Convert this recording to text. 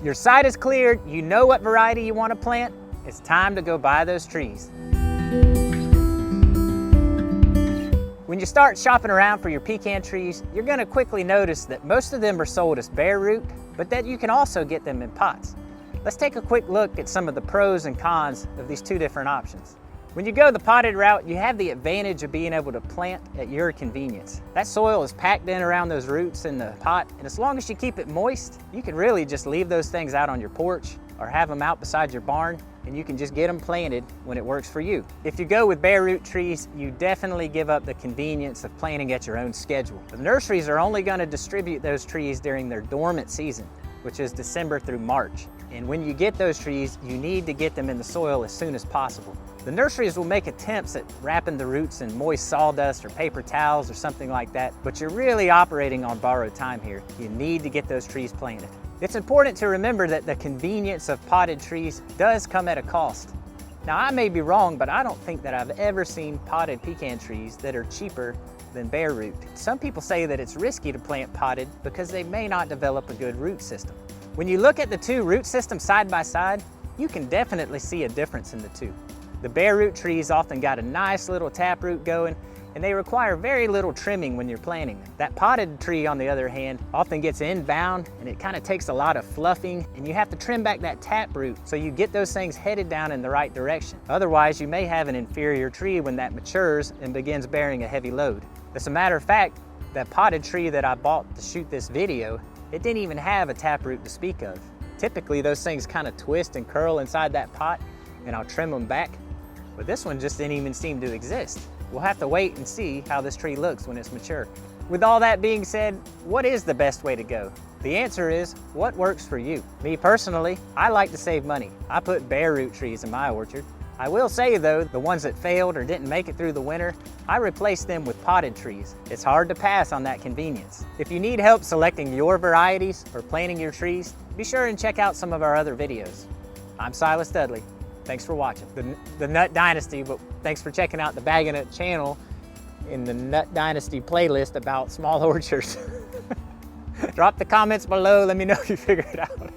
Your site is cleared, you know what variety you want to plant, it's time to go buy those trees. When you start shopping around for your pecan trees, you're going to quickly notice that most of them are sold as bare root, but that you can also get them in pots. Let's take a quick look at some of the pros and cons of these two different options. When you go the potted route, you have the advantage of being able to plant at your convenience. That soil is packed in around those roots in the pot, and as long as you keep it moist, you can really just leave those things out on your porch or have them out beside your barn, and you can just get them planted when it works for you. If you go with bare root trees, you definitely give up the convenience of planting at your own schedule. The nurseries are only going to distribute those trees during their dormant season, which is December through March. And when you get those trees, you need to get them in the soil as soon as possible. The nurseries will make attempts at wrapping the roots in moist sawdust or paper towels or something like that, but you're really operating on borrowed time here. You need to get those trees planted. It's important to remember that the convenience of potted trees does come at a cost. Now, I may be wrong, but I don't think that I've ever seen potted pecan trees that are cheaper than bare root. Some people say that it's risky to plant potted because they may not develop a good root system. When you look at the two root systems side by side, you can definitely see a difference in the two. The bare root trees often got a nice little taproot going, and they require very little trimming when you're planting them. That potted tree, on the other hand, often gets inbound, and it kind of takes a lot of fluffing, and you have to trim back that taproot so you get those things headed down in the right direction. Otherwise, you may have an inferior tree when that matures and begins bearing a heavy load. As a matter of fact, that potted tree that I bought to shoot this video, it didn't even have a taproot to speak of. Typically, those things kind of twist and curl inside that pot, and I'll trim them back. But this one just didn't even seem to exist. We'll have to wait and see how this tree looks when it's mature. With all that being said, what is the best way to go? The answer is, what works for you? Me personally, I like to save money. I put bare root trees in my orchard. I will say though, the ones that failed or didn't make it through the winter, I replaced them with potted trees. It's hard to pass on that convenience. If you need help selecting your varieties or planting your trees, be sure and check out some of our other videos. I'm Silas Dudley. Thanks for watching the Nut Dynasty, but thanks for checking out the BagANut channel in the Nut Dynasty playlist about small orchards. Drop the comments below, let me know if you figured it out.